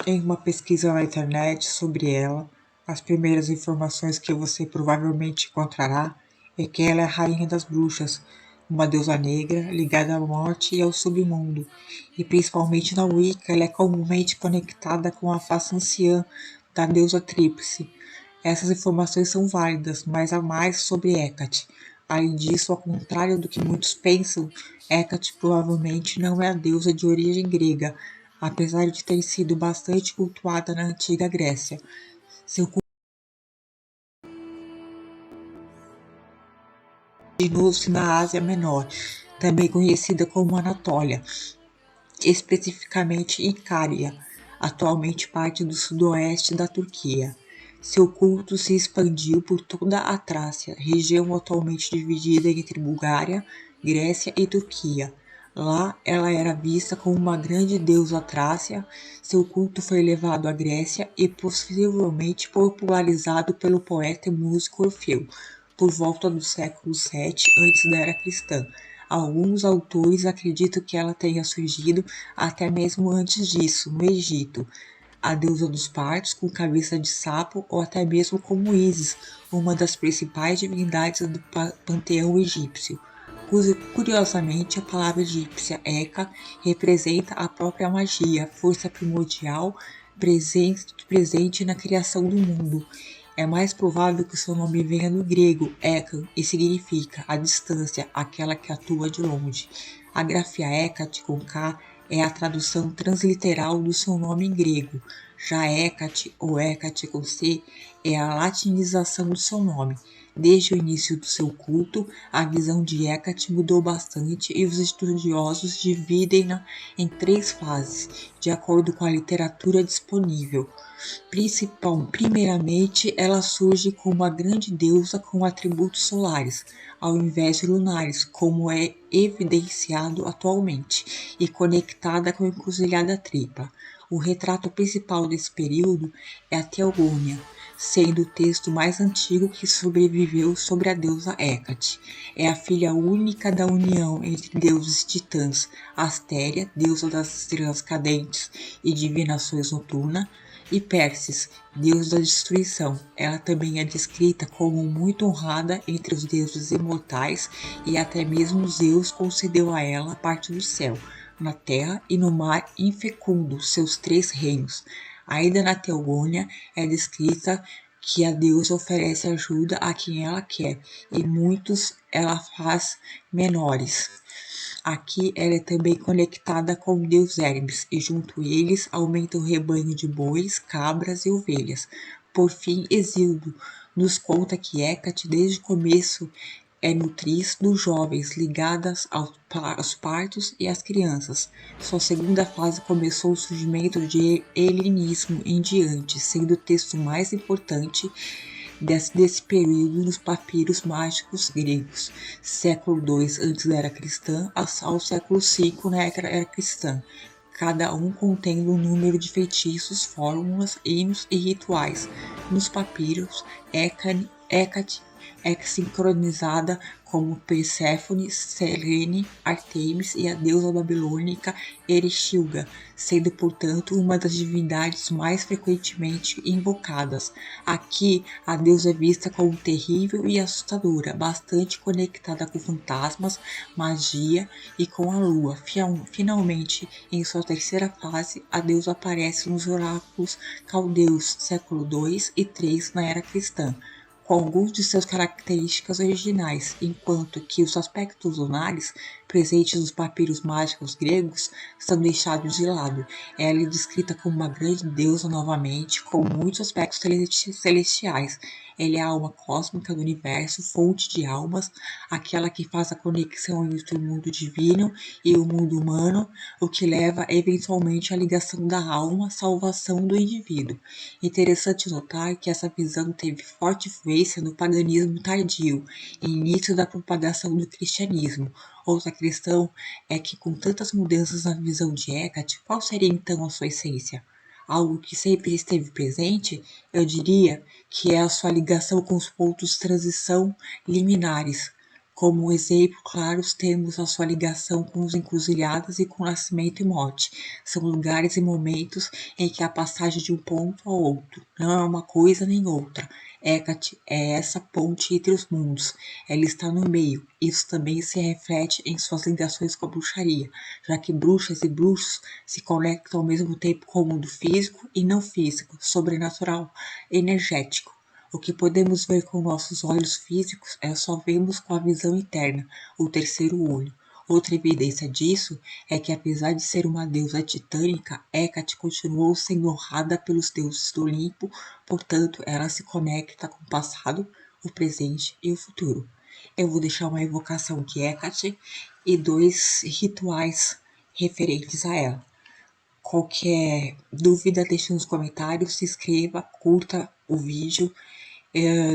Em uma pesquisa na internet sobre ela, as primeiras informações que você provavelmente encontrará é que ela é a rainha das bruxas, uma deusa negra ligada à morte e ao submundo, e principalmente na Wicca ela é comumente conectada com a face anciã da deusa tríplice. Essas informações são válidas, mas há mais sobre Hecate. Além disso, ao contrário do que muitos pensam, Hecate provavelmente não é a deusa de origem grega, apesar de ter sido bastante cultuada na antiga Grécia. Seu culto originou-se na Ásia Menor, também conhecida como Anatólia, especificamente em Cária, atualmente parte do sudoeste da Turquia. Seu culto se expandiu por toda a Trácia, região atualmente dividida entre Bulgária, Grécia e Turquia. Lá, ela era vista como uma grande deusa trácia. Seu culto foi levado à Grécia e possivelmente popularizado pelo poeta e músico Orfeu, por volta do século VII antes da era cristã. Alguns autores acreditam que ela tenha surgido até mesmo antes disso, no Egito, a deusa dos partos com cabeça de sapo ou até mesmo como Ísis, uma das principais divindades do panteão egípcio. Curiosamente, a palavra egípcia Eka representa a própria magia, força primordial presente na criação do mundo. É mais provável que seu nome venha do grego Ekan e significa a distância, aquela que atua de longe. A grafia Hecate com K é a tradução transliteral do seu nome em grego. Já Hecate ou Hecate com C é a latinização do seu nome. Desde o início do seu culto, a visão de Hecate mudou bastante e os estudiosos dividem-na em 3 fases, de acordo com a literatura disponível. Primeiramente, ela surge como uma grande deusa com atributos solares, ao invés de lunares, como é evidenciado atualmente, e conectada com a encruzilhada tripla. O retrato principal desse período é a Teogônia, sendo o texto mais antigo que sobreviveu sobre a deusa Hecate. É a filha única da união entre deuses titãs, Astéria, deusa das estrelas cadentes e divinações noturnas, e Pérsis, deus da destruição. Ela também é descrita como muito honrada entre os deuses imortais e até mesmo Zeus concedeu a ela parte do céu, na terra e no mar infecundo, seus 3 reinos. Ainda na Teogônia é descrita que a deusa oferece ajuda a quem ela quer, e muitos ela faz menores. Aqui ela é também conectada com o deus Hermes, e junto a eles aumenta o rebanho de bois, cabras e ovelhas. Por fim, Exildo nos conta que Hecate, desde o começo, é nutriz dos jovens, ligadas aos partos e às crianças. Sua segunda fase começou o surgimento de helenismo em diante, sendo o texto mais importante desse período nos papiros mágicos gregos, século II antes da era cristã ao século V na era cristã, cada um contendo um número de feitiços, fórmulas, hinos e rituais. Nos papiros, Hecate é sincronizada como Perséfone, Selene, Artemis e a deusa babilônica Erechilga, sendo, portanto, uma das divindades mais frequentemente invocadas. Aqui, a deusa é vista como terrível e assustadora, bastante conectada com fantasmas, magia e com a lua. Finalmente, em sua terceira fase, a deusa aparece nos oráculos caldeus, século II e III na era cristã, com alguns de suas características originais, enquanto que os aspectos lunares presentes nos papiros mágicos gregos são deixados de lado. Ela é descrita como uma grande deusa novamente, com muitos aspectos celestiais. Ela é a alma cósmica do universo, fonte de almas, aquela que faz a conexão entre o mundo divino e o mundo humano, o que leva eventualmente à ligação da alma, salvação do indivíduo. Interessante notar que essa visão teve forte influência no paganismo tardio, início da propagação do cristianismo. Outra questão é que, com tantas mudanças na visão de Hecate, qual seria então a sua essência? Algo que sempre esteve presente? Eu diria que é a sua ligação com os pontos de transição liminares, Como exemplo claro, temos a sua ligação com os encruzilhadas e com o nascimento e morte. São lugares e momentos em que a passagem de um ponto ao outro não é uma coisa nem outra. Hecate é essa ponte entre os mundos. Ela está no meio. Isso também se reflete em suas ligações com a bruxaria, já que bruxas e bruxos se conectam ao mesmo tempo com o mundo físico e não físico, sobrenatural, energético. O que podemos ver com nossos olhos físicos só vemos com a visão interna, o terceiro olho. Outra evidência disso é que, apesar de ser uma deusa titânica, Hecate continuou sendo honrada pelos deuses do Olimpo, portanto, ela se conecta com o passado, o presente e o futuro. Eu vou deixar uma evocação de Hecate e 2 rituais referentes a ela. Qualquer dúvida, deixe nos comentários, se inscreva, curta o vídeo,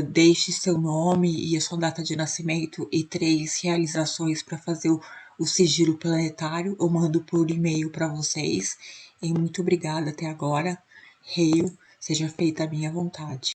deixe seu nome e a sua data de nascimento e 3 realizações para fazer o sigilo planetário. Eu mando por e-mail para vocês. E muito obrigada até agora. Reio, seja feita a minha vontade.